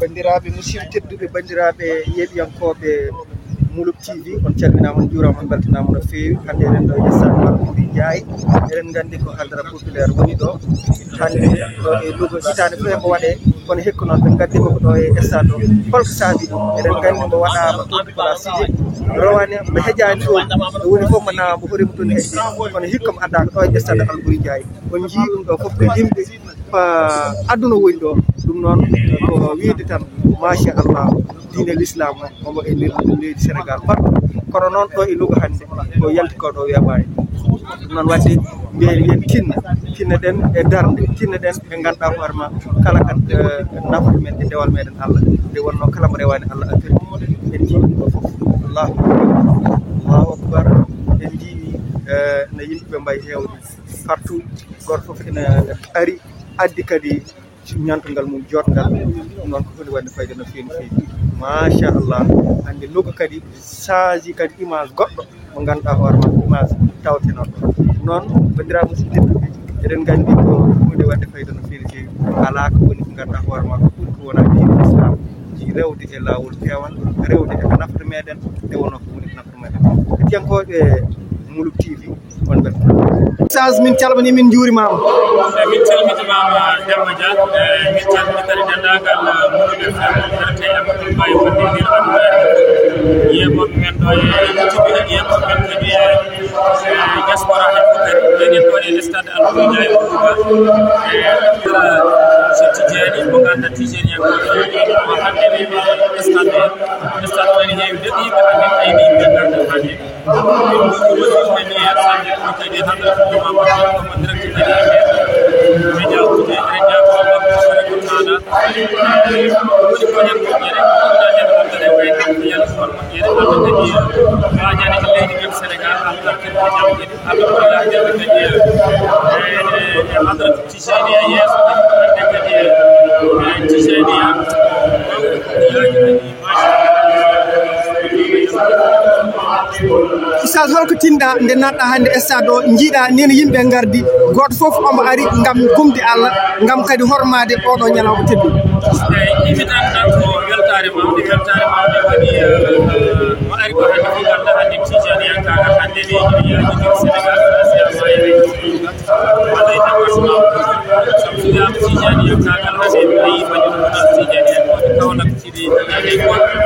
bandiraɓe musidɓe tedduɓe bandiraɓe yeɗiyankoɓe Muluk TV on calminama on juurama on beltanama no feewi hande eɗen ɗo yessade Mamadou Ndiaye eɗen gandi ko haaldara populaire woni ɗo hande ɗo e Louga hitande fof eko waɗe kono hikka noon ɓe gaddima ko ɗo e stade o holko saabi eɗen gandi mbo waɗama ɗon kola sije rowane mo heeƴani ɗo ɗo woni fof mo nawa mo horimo toon heddi kono hikka mo addaka ɗo e stade Alboury Ndiaye on jii ɗum ɗo foof ko yimɓe aduna woni ɗo ɗum noon ko wiide tan machallah diine l'islam omo e nder leydi Sénégal partout kono noon ɗo e Louga hannde ko yalti ko ɗo weeɓani ɗum noon wadde mbiyen yen tinna ɗen e darde tinna ɗen ɓe ganduɗa hoore ma kala kan nafude men e dewal meɗen Allah nde wonno kala mo rewani Allah afiri en jii ɗum ɗo foof Allahu akbar en jii no yimɓeɓe mbayi hewde partout goto foof ene ari addi kadi ñantogal mum jotgal ɗum noon ko hunde wadde fayda no feewi no feewi machallah hande Louga kadi change kadi image goɗɗo mo ganduɗa hoore ma image tawtenoɗo noon bandiraɓe musidɓe tedduɓe eɗen gandi ko hunde wadde fayda no feewi no feewi ala ko woni ko ganduɗa hoore ma ko ɓuuri ko wona diine l'islam ji rewde e lawol pewal rewde eko nafta meɗen e wono ko woni ko nafta meɗen hettiyankoɓe Muluk TV on beltanama sage min calmini min juurimama min calmitimama Demba Dia min calmini kadi dendagal Muluk FM rete amadou mbawi wonde ndir yeɓoɓe men ɗo e youtube en yeɓoɓe men kadi e diaspora hen fof kadi enen ɗo e stade Alboury Ndiaye Louga setti jeeni mo ganduɗa tijeni en koɗo hande stade o ene heewi deɗɗo yimɓe hande ayni yimɓe gardan hande ni sanje ko kadi hande ko ma direct kadi media ko e media ko ko tana woni ko ñen ko ñere ko way ko yalla ko ñere ko kadi waajani ko leydi gam Sénégal Allah ko jawdi Allah ko la jawdi kadi e hadra tijani yeso kadi tijani Oustaz holko tinɗa nde natɗa hande stade o jiiɗa nene yimɓe gardi goto foof omo ari gam gumde Allah gam kadi hormade oɗo ñalawma teddu eyyi mi tan ko weltare mawde waɗi mo ari ko hande ko ganduɗa hande tijani yankaka hande ni yaji Sénégal alay déplacement samsuɗam tijani yankaka hande ayi bañuno ɗon tijani yankode kawnak siɗi ay goto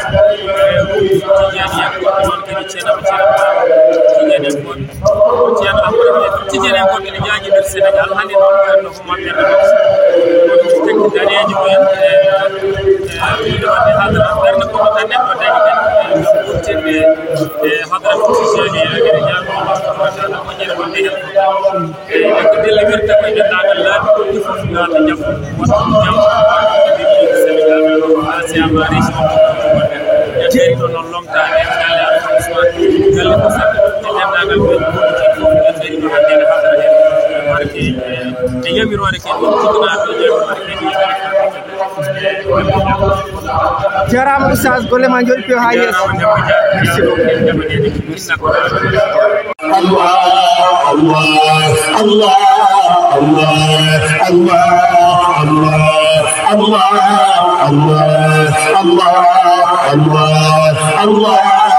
tijani yankode noon kadi ceeɗama tijani yankode ceerno amadou tijani yankode ene jaaji nder Sénégal hande noon no ko maɓɓerde tekki daneji mumen wiide wadde hadara ɓerde kono tan neɗɗo dañi kadi gam ɓurtirde e hadara tijani ene ñaago machallah moƴƴere wonde hen ko dellibirta koye dendagal laabi goɗɗi foof gaalda jaam wonɗo jaam Sénégal asiyama région jeeyɗo noon lomtade galle Ousmane galle ko sappo e dendagal ɓe goɗɗi fof en dañi ɗo hande ne hadara hen marke e yamirore kadi jiginaɓe yamirore kadi jarama Oustaz golle ma jooɗi pew ha yeeso Allah Allah Allah Allah Allah Allah Allah Allah Allah Allah Allah Allah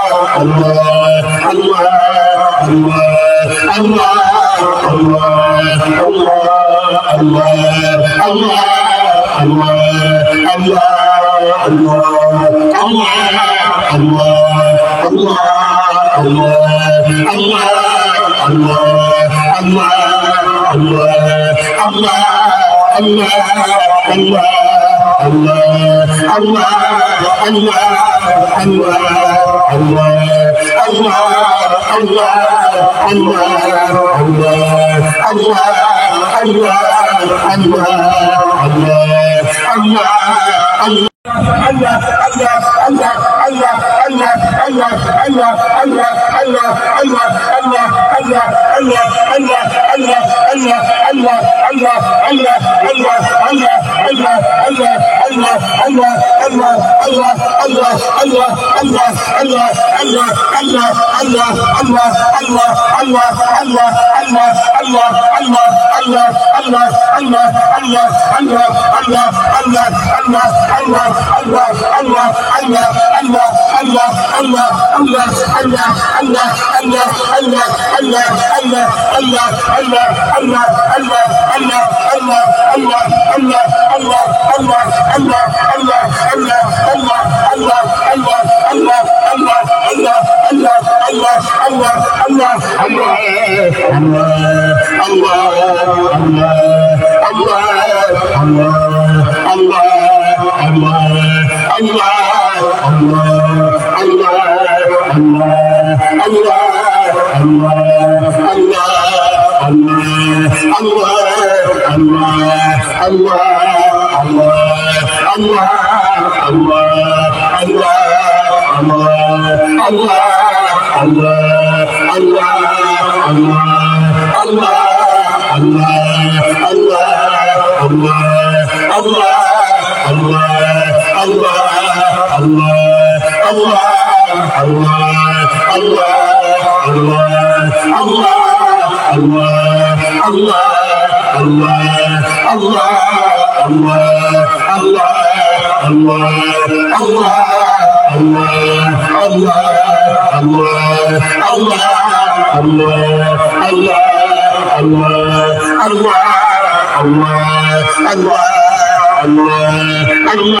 Allah